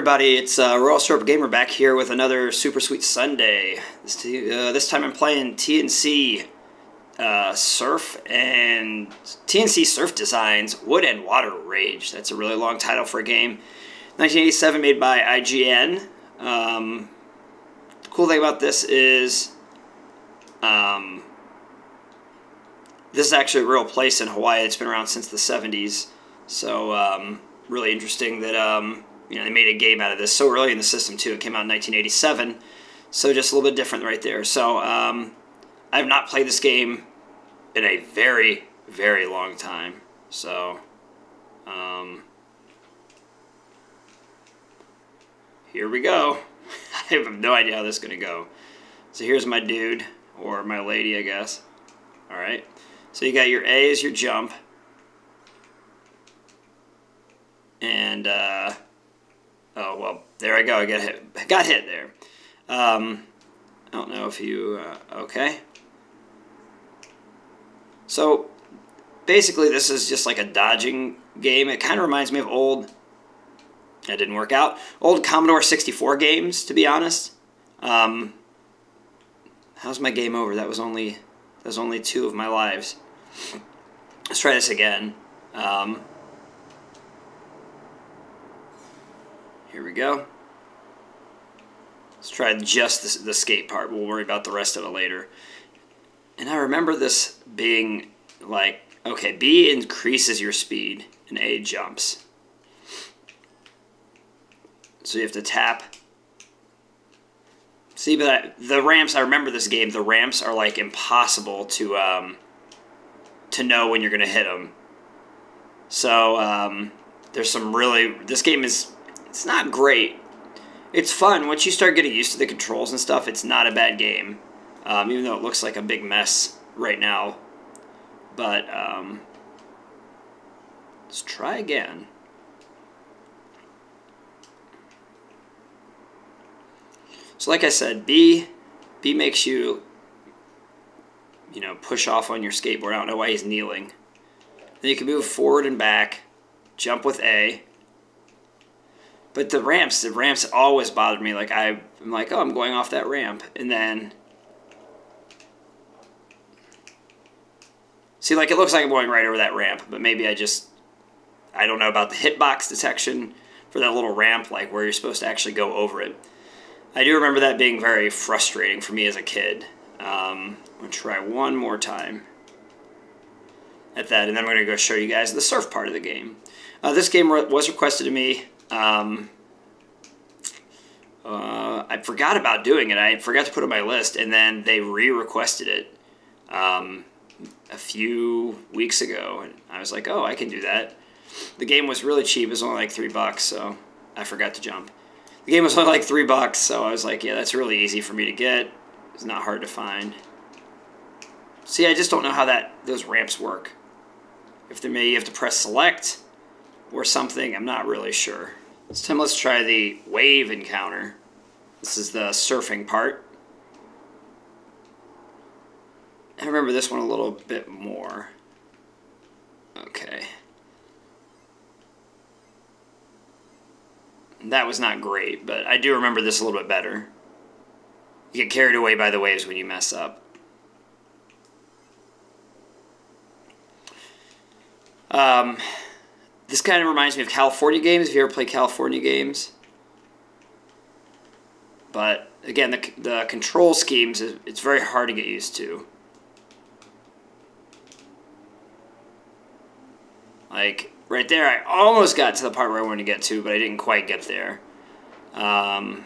everybody, it's Royal Syrup Gamer back here with another Super Sweet Sunday. This time I'm playing TNC Surf and TNC Surf Designs Wood and Water Rage. That's a really long title for a game. 1987, made by IGN. The cool thing about this is this is actually a real place in Hawaii. It's been around since the 70s. So really interesting that you know, they made a game out of this so early in the system too. It came out in 1987, so just a little bit different right there. So I have not played this game in a very, very long time. So here we go. I have no idea how this is gonna go. So here's my dude, or my lady, I guess. All right. So you got your A as your jump. And, oh, well, there I go. I got hit there. I don't know if you, okay. So, basically, this is just like a dodging game. It kind of reminds me of old, that didn't work out, old Commodore 64 games, to be honest. How's my game over? That was only 2 of my lives. Let's try this again. Here we go. Let's try just the skate part. We'll worry about the rest of it later. And I remember this being like, okay, B increases your speed and A jumps. So you have to tap. See, but the ramps, I remember this game, the ramps are like impossible to know when you're going to hit them. So there's some really, this game is, it's not great. It's fun. Once you start getting used to the controls and stuff, it's not a bad game. Even though it looks like a big mess right now. But let's try again. So like I said, B makes you, you know, push off on your skateboard. I don't know why he's kneeling. Then you can move forward and back, jump with A. But the ramps always bothered me. Like I'm like, oh, I'm going off that ramp, and then see, like it looks like I'm going right over that ramp, but maybe I don't know about the hitbox detection for that little ramp, like where you're supposed to actually go over it. I do remember that being very frustrating for me as a kid. I'm gonna try one more time at that, and then I'm gonna go show you guys the surf part of the game. This game was requested to me. I forgot about doing it. I forgot to put it on my list, and then they re-requested it a few weeks ago, and I was like, oh, I can do that. The game was really cheap. It was only like $3, so I forgot to jump. The game was only like $3, so I was like, yeah, that's really easy for me to get. It's not hard to find. See, I just don't know how those ramps work. If they may, you have to press select or something, I'm not really sure. This time let's try the wave encounter. This is the surfing part. I remember this one a little bit more. Okay. That was not great, but I do remember this a little bit better. You get carried away by the waves when you mess up. This kind of reminds me of California games, if you ever play California games. But, again, the control schemes, it's very hard to get used to. Like, right there, I almost got to the part where I wanted to get to, but I didn't quite get there. So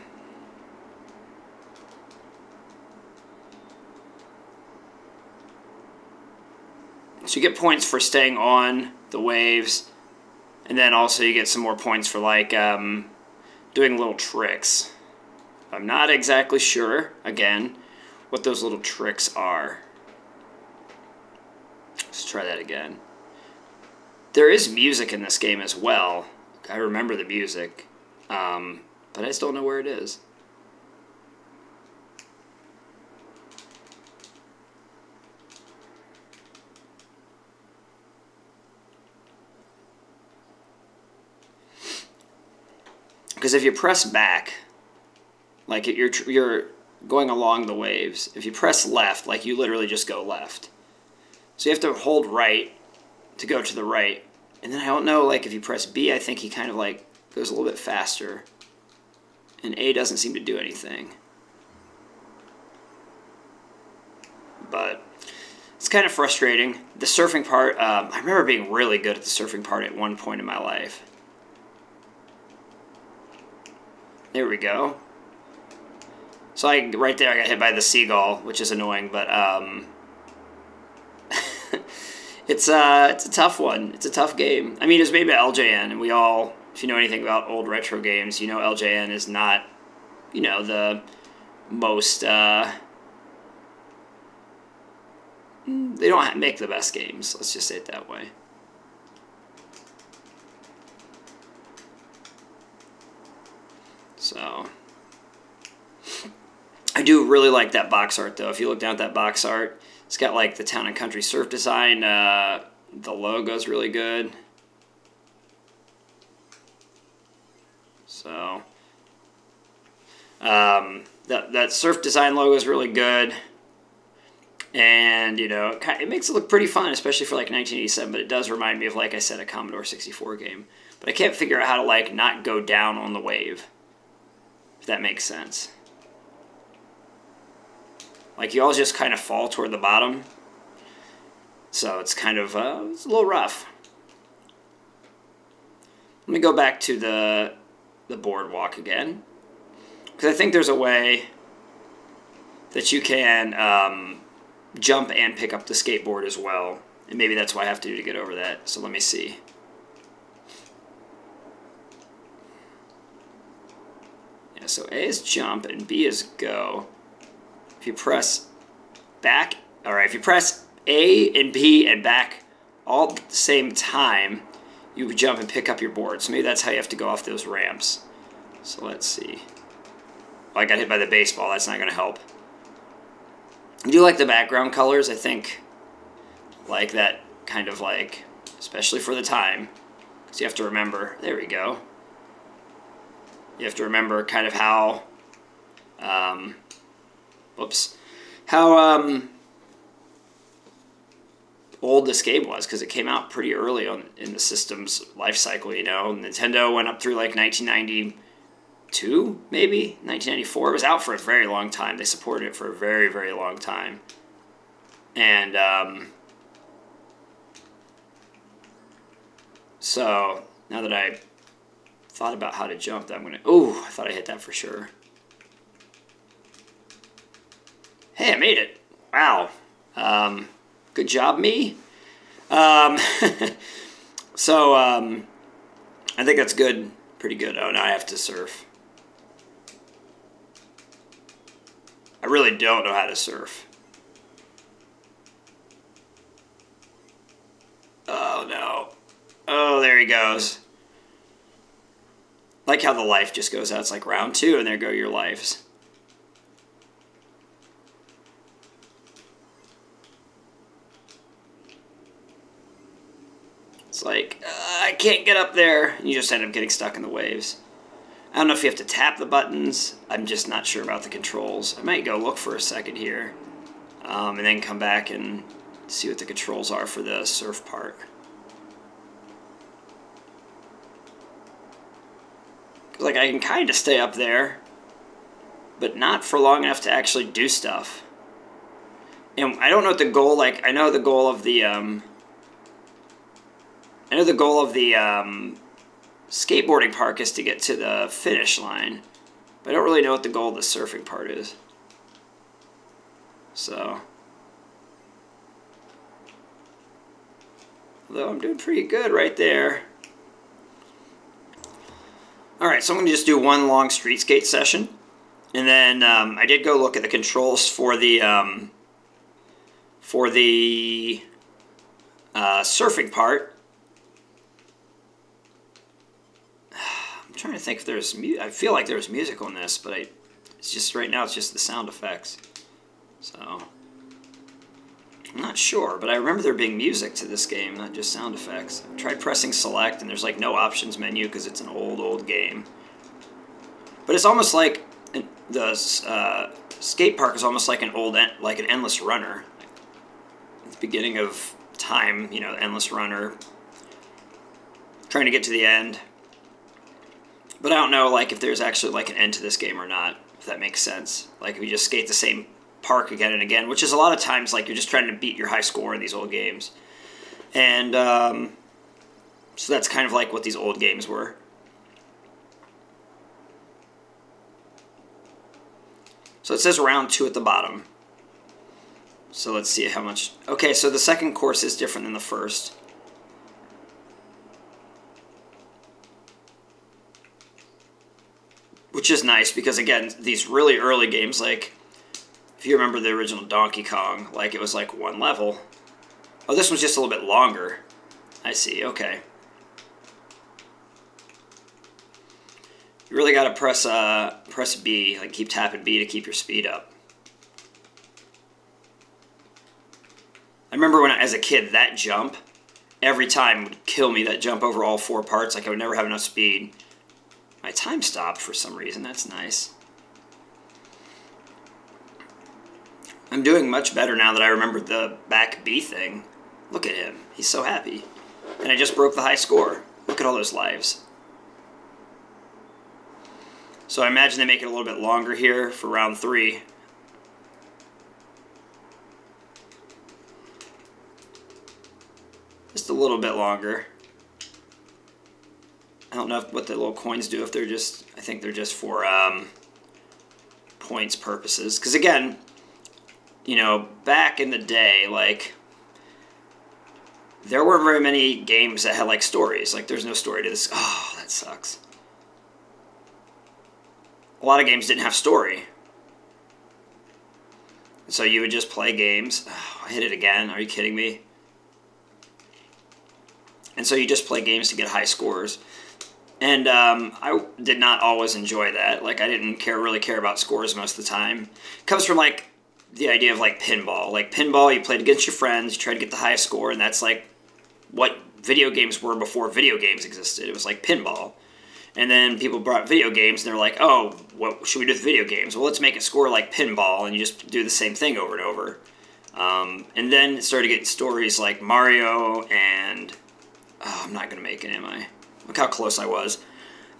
you get points for staying on the waves. And then also you get some more points for like doing little tricks. I'm not exactly sure, again, what those little tricks are. Let's try that again. There is music in this game as well. I remember the music, but I just don't know where it is. Because if you press back, like you're going along the waves. If you press left, like you literally just go left. So you have to hold right to go to the right. And then I don't know, like if you press B, I think he kind of like goes a little bit faster. And A doesn't seem to do anything. But it's kind of frustrating. The surfing part, I remember being really good at the surfing part at one point in my life. There we go. So right there I got hit by the seagull, which is annoying, but it's a tough one. It's a tough game. I mean, it was made by LJN, and we all, if you know anything about old retro games, you know LJN is not, you know, the most, they don't make the best games. Let's just say it that way. So, I do really like that box art, though. If you look down at that box art, it's got, like, the Town and Country surf design. The logo's really good. So, that surf design logo is really good. And, you know, it makes it look pretty fun, especially for, like, 1987. But it does remind me of, like I said, a Commodore 64 game. But I can't figure out how to, like, not go down on the wave. If that makes sense. Like, you all just kind of fall toward the bottom. So it's kind of, it's a little rough. Let me go back to the boardwalk again. Because I think there's a way that you can jump and pick up the skateboard as well. And maybe that's what I have to do to get over that. So let me see. Yeah, so A is jump and B is go. If you press back, alright, if you press A and B and back all at the same time, you would jump and pick up your board. So maybe that's how you have to go off those ramps. So let's see. Oh, I got hit by the baseball. That's not going to help. I do like the background colors. I think like that kind of like, especially for the time. Because you have to remember, there we go. You have to remember kind of how, how old this game was, because it came out pretty early on in the system's life cycle, you know. Nintendo went up through like 1992, maybe 1994. It was out for a very long time. They supported it for a very, very long time. And so now that I thought about how to jump, I'm gonna. Oh, I thought I hit that for sure. Hey, I made it! Wow. Good job, me. So, I think that's good. Pretty good. Oh, now I have to surf. I really don't know how to surf. Oh, no. Oh, there he goes. Like how the life just goes out. It's like round 2, and there go your lives. It's like, I can't get up there. And you just end up getting stuck in the waves. I don't know if you have to tap the buttons. I'm just not sure about the controls. I might go look for a second here. And then come back and see what the controls are for the surf part. Like, I can kind of stay up there, but not for long enough to actually do stuff. And I don't know what the goal, like, I know the goal of the, skateboarding park is to get to the finish line, but I don't really know what the goal of the surfing part is. So, although I'm doing pretty good right there. Alright, so I'm going to just do one long street skate session. And then I did go look at the controls for the surfing part. I'm trying to think if there's I feel like there's music on this, but it's just right now it's just the sound effects. So I'm not sure, but I remember there being music to this game, not just sound effects. I tried pressing select, and there's like no options menu because it's an old game. But it's almost like the skate park is almost like like an endless runner. At the beginning of time, you know, endless runner, trying to get to the end. But I don't know, like, if there's actually like an end to this game or not, if that makes sense. Like, if you just skate the same park again and again, which is a lot of times like you're just trying to beat your high score in these old games. And so that's kind of like what these old games were. So it says round 2 at the bottom. So let's see how much. Okay, so the second course is different than the first. Which is nice because, again, these really early games, like, if you remember the original Donkey Kong, like, it was like one level. Oh, this one's just a little bit longer. I see, okay. You really got to press B, like keep tapping B to keep your speed up. I remember when, as a kid, that jump, every time would kill me, that jump over all 4 parts. Like, I would never have enough speed. My time stopped for some reason. That's nice. I'm doing much better now that I remembered the back B thing. Look at him. He's so happy. And I just broke the high score. Look at all those lives. So I imagine they make it a little bit longer here for round 3. Just a little bit longer. I don't know what the little coins do, if they're just, I think they're just for points purposes. Because again, you know, back in the day, like, there weren't very many games that had, like, stories. Like, there's no story to this. Oh, that sucks. A lot of games didn't have story. So you would just play games. Oh, I hit it again. Are you kidding me? And so you just play games to get high scores. And I did not always enjoy that. Like, I didn't really care about scores most of the time. It comes from, like, the idea of, like, pinball. Like, pinball, you played against your friends, you tried to get the highest score, and that's, like, what video games were before video games existed. It was like pinball. And then people brought video games, and they're like, oh, what should we do with video games? Well, let's make it score like pinball, and you just do the same thing over and over. And then it started getting stories like Mario and... Oh, I'm not going to make it, am I? Look how close I was.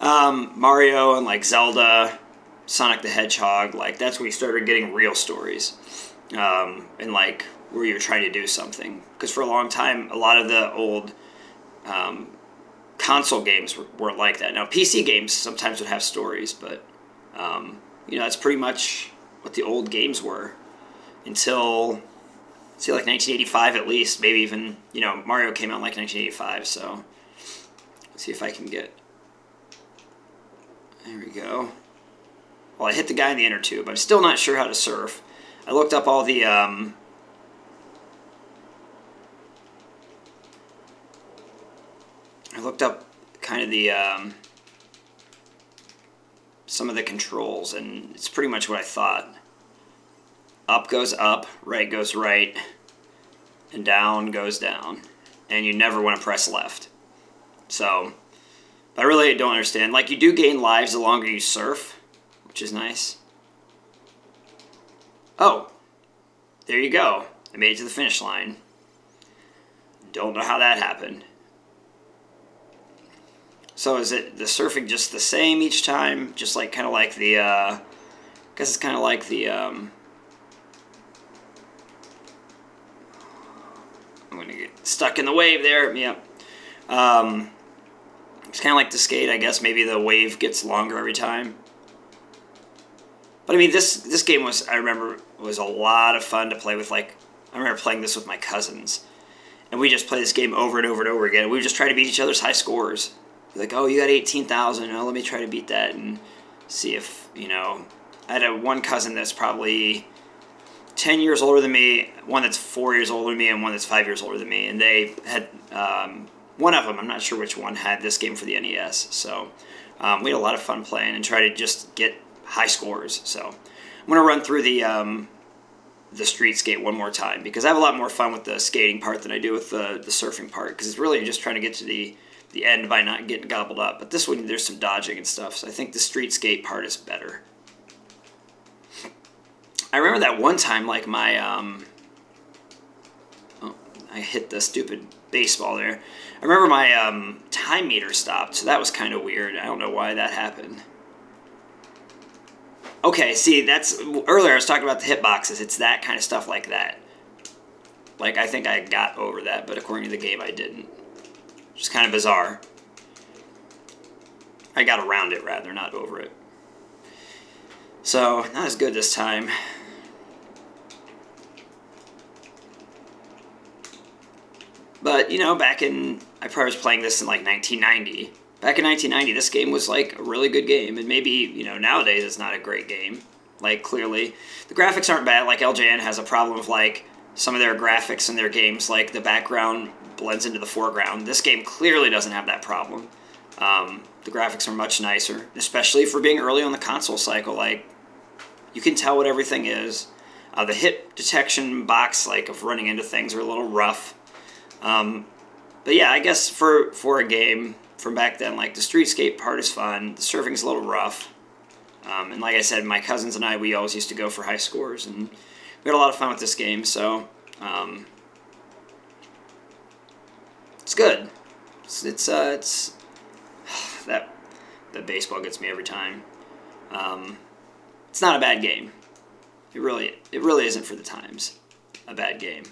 Mario and, like, Zelda, Sonic the Hedgehog. Like, that's when we started getting real stories. And, like, where you're trying to do something. Because for a long time, a lot of the old... console games weren't like that. Now, PC games sometimes would have stories, but, you know, that's pretty much what the old games were. Until, say, like 1985 at least. Maybe even, you know, Mario came out in like 1985, so let's see if I can get... There we go. Well, I hit the guy in the inner tube. I'm still not sure how to surf. I looked up all the, I looked up kind of the, some of the controls, and it's pretty much what I thought. Up goes up, right goes right, and down goes down. And you never want to press left. So, I really don't understand. Like, you do gain lives the longer you surf, which is nice. Oh, there you go. I made it to the finish line. Don't know how that happened. So is it the surfing just the same each time? Just like kind of like the, I guess it's kind of like the, I'm going to get stuck in the wave there. Yep. It's kind of like the skate, I guess. Maybe the wave gets longer every time. But I mean, this game was, I remember, was a lot of fun to play with. Like, I remember playing this with my cousins. And we just play this game over and over and over again. We would just try to beat each other's high scores. Like, oh, you got 18,000. Oh, let me try to beat that and see if, you know. I had one cousin that's probably 10 years older than me, one that's 4 years older than me, and one that's 5 years older than me. And they had, one of them, I'm not sure which one, had this game for the NES. So we had a lot of fun playing and try to just get high scores. So I'm going to run through the street skate one more time, because I have a lot more fun with the skating part than I do with the surfing part, because it's really just trying to get to the the end by not getting gobbled up. But this one, there's some dodging and stuff, so I think the streetscape part is better. I remember that one time, like my, oh, I hit the stupid baseball there. I remember my time meter stopped, so that was kind of weird. I don't know why that happened. Okay, see, that's, earlier I was talking about the hitboxes. It's that kind of stuff like that. Like, I think I got over that, but according to the game, I didn't. Which is kind of bizarre. I got around it, rather, not over it. So, not as good this time. But, you know, back in, I probably was playing this in like 1990. Back in 1990, this game was like a really good game. And maybe, you know, nowadays it's not a great game. Like, clearly. The graphics aren't bad. Like, LJN has a problem with, like, some of their graphics in their games. Like, the background blends into the foreground. This game clearly doesn't have that problem. The graphics are much nicer. Especially for being early on the console cycle. Like, you can tell what everything is. The hit detection box, like, of running into things are a little rough. But yeah, I guess for a game from back then, like, the streetscape part is fun. The surfing's a little rough. And like I said, my cousins and I, we always used to go for high scores, and we had a lot of fun with this game, so it's good. It's that baseball gets me every time. It's not a bad game. It really isn't for the times a bad game.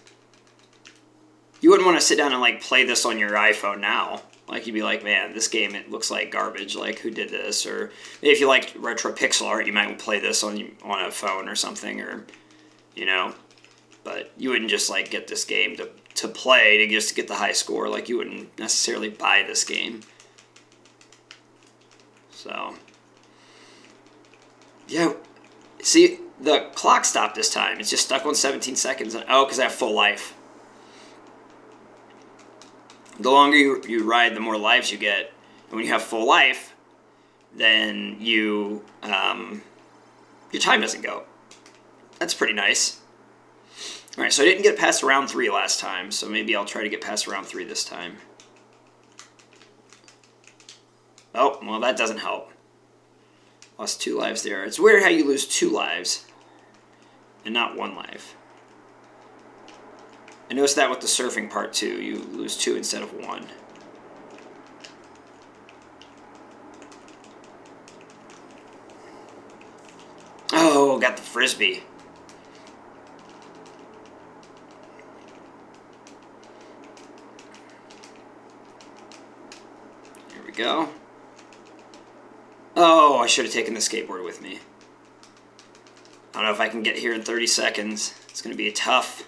You wouldn't want to sit down and, like, play this on your iPhone now. Like, you'd be like, man, this game, it looks like garbage. Like, who did this? Or maybe if you like retro pixel art, you might play this on a phone or something, or, you know. But you wouldn't just, like, get this game to play to just get the high score. Like, you wouldn't necessarily buy this game. So, yeah. See, the clock stopped this time. It's just stuck on 17 seconds. Oh, because I have full life. The longer you ride, the more lives you get. And when you have full life, then your time doesn't go. That's pretty nice. Alright, so I didn't get past round 3 last time, so maybe I'll try to get past round 3 this time. Oh, well, that doesn't help. Lost 2 lives there. It's weird how you lose 2 lives and not 1 life. I noticed that with the surfing part, too. You lose 2 instead of 1. Oh, got the frisbee. Here we go. Oh, I should have taken the skateboard with me. I don't know if I can get here in 30 seconds. It's going to be tough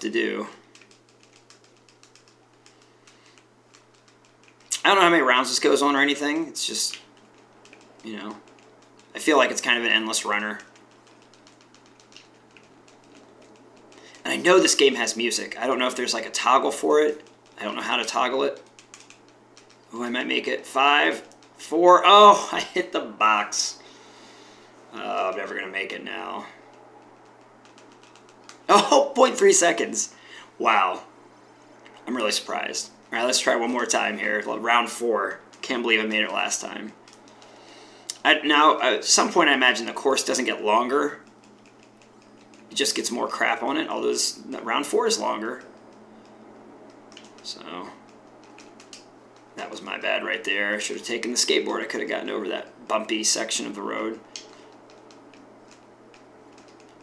to do. I don't know how many rounds this goes on or anything. It's just, you know, I feel like it's kind of an endless runner. And I know this game has music. I don't know if there's like a toggle for it. I don't know how to toggle it. Oh, I might make it. 5, 4. Oh, I hit the box. Oh, I'm never going to make it now. Oh, 0.3 seconds. Wow. I'm really surprised. All right, let's try one more time here. Round 4. Can't believe I made it last time. Now, at some point, I imagine the course doesn't get longer. It just gets more crap on it, although round 4 is longer. So, that was my bad right there. I should have taken the skateboard. I could have gotten over that bumpy section of the road.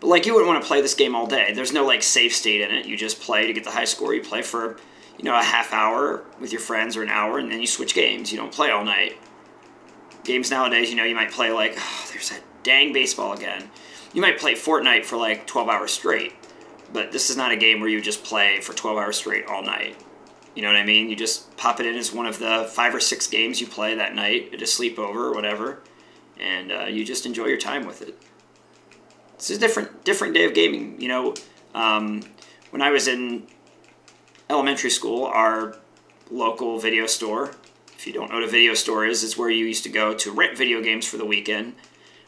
But, like, you wouldn't want to play this game all day. There's no, like, save state in it. You just play to get the high score. You play for, you know, a half hour with your friends or an hour, and then you switch games. You don't play all night. Games nowadays, you know, you might play, like, oh, there's that dang baseball again. You might play Fortnite for, like, 12 hours straight. But this is not a game where you just play for 12 hours straight all night. You know what I mean? You just pop it in as one of the 5 or 6 games you play that night at a sleepover or whatever. And you just enjoy your time with it. It's a different day of gaming. You know, when I was in elementary school, our local video store, if you don't know what a video store is, it's where you used to go to rent video games for the weekend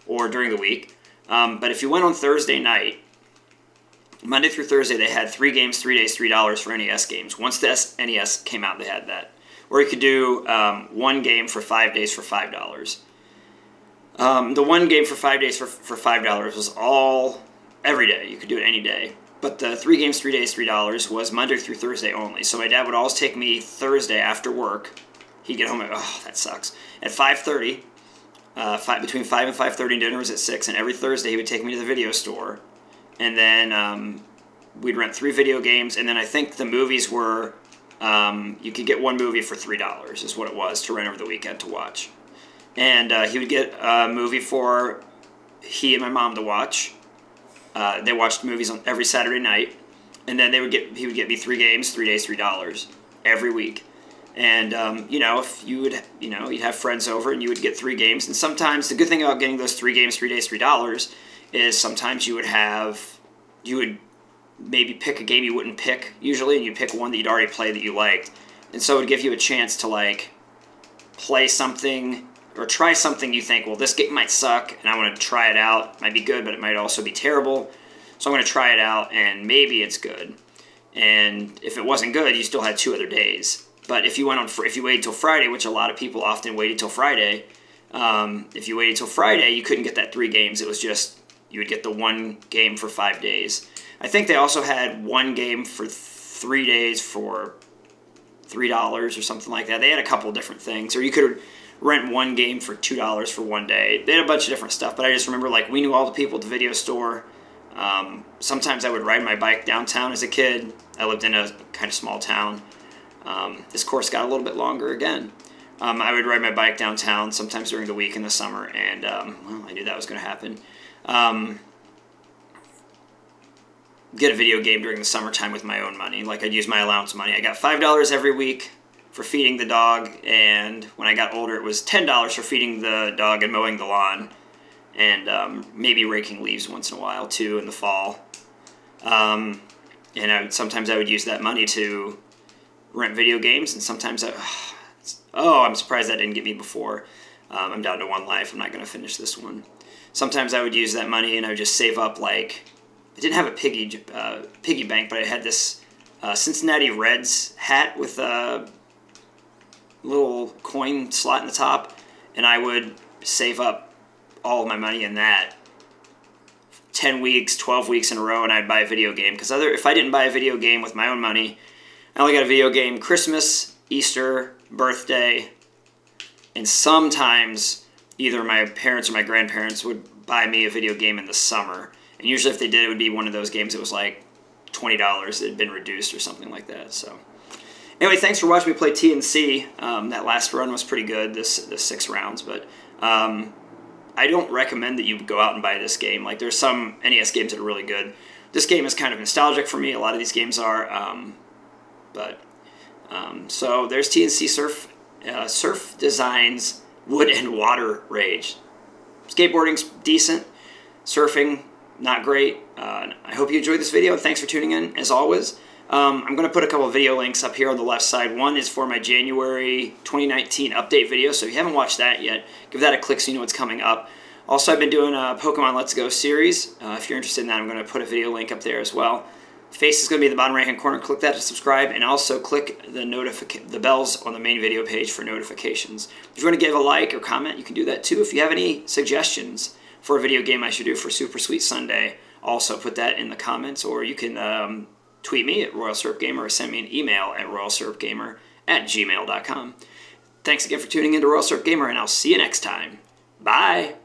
or during the week. But if you went on Thursday night, Monday through Thursday, they had 3 games, 3 days, $3 for NES games. Once the NES came out, they had that. Or you could do 1 game for 5 days for $5. The 1 game for 5 days for $5 was all every day. You could do it any day. But the 3 games, 3 days, $3 was Monday through Thursday only. So my dad would always take me Thursday after work. He'd get home at, oh, that sucks, at 5:30. Between 5 and 5:30, dinner was at 6. And every Thursday he would take me to the video store. And then we'd rent 3 video games. And then I think the movies were, you could get 1 movie for $3 is what it was to rent over the weekend to watch. And he would get a movie for he and my mom to watch. They watched movies on every Saturday night, and then he would get me 3 games, 3 days, $3 every week. And if you'd have friends over and you would get 3 games. And sometimes the good thing about getting those 3 games, 3 days, $3 is sometimes you would maybe pick a game you wouldn't pick usually, and you'd pick one that you'd already played that you liked, and so it would give you a chance to like play something or try something you think, well, this game might suck, and I want to try it out. It might be good, but it might also be terrible. So I'm going to try it out, and maybe it's good. And if it wasn't good, you still had 2 other days. But if you waited till Friday, which a lot of people often waited till Friday, if you waited till Friday, you couldn't get that 3 games. It was just you would get the 1 game for 5 days. I think they also had 1 game for 3 days for $3 or something like that. They had a couple different things, or you could rent 1 game for $2 for 1 day. They had a bunch of different stuff, but I just remember like we knew all the people at the video store. Sometimes I would ride my bike downtown as a kid. I lived in a kind of small town. This course got a little bit longer again. I would ride my bike downtown sometimes during the week in the summer, and well, I knew that was going to happen. Get a video game during the summertime with my own money. Like I'd use my allowance money. I got $5 every week for feeding the dog, and when I got older it was $10 for feeding the dog and mowing the lawn, and maybe raking leaves once in a while too in the fall. And sometimes I would use that money to rent video games, and sometimes I'm surprised that didn't get me before. I'm down to 1 life. I'm not going to finish this one. Sometimes I would use that money and I would just save up, like, I didn't have a piggy bank, but I had this Cincinnati Reds hat with a little coin slot in the top, and I would save up all of my money in that 10 weeks, 12 weeks in a row, and I'd buy a video game. Because if I didn't buy a video game with my own money, I only got a video game Christmas, Easter, birthday, and sometimes either my parents or my grandparents would buy me a video game in the summer. And usually if they did, it would be one of those games that was like $20 that had been reduced or something like that. So anyway, thanks for watching me play TNC. That last run was pretty good, this 6 rounds, but I don't recommend that you go out and buy this game. Like, there's some NES games that are really good. This game is kind of nostalgic for me. A lot of these games are, so there's TNC Surf, Surf Designs Wood and Water Rage. Skateboarding's decent. Surfing, not great. I hope you enjoyed this video, and thanks for tuning in, as always. I'm going to put a couple of video links up here on the left side. One is for my January 2019 update video, so if you haven't watched that yet, give that a click so you know what's coming up. Also, I've been doing a Pokemon Let's Go series. If you're interested in that, I'm going to put a video link up there as well. Face is going to be in the bottom right-hand corner. Click that to subscribe, and also click the bells on the main video page for notifications. If you want to give a like or comment, you can do that too. If you have any suggestions for a video game I should do for Super Sweet Sunday, also put that in the comments, or you can tweet me at RoyalSyrupGamer or send me an email at royalsyrupgamer@gmail.com. Thanks again for tuning in to Royal Syrup Gamer, and I'll see you next time. Bye!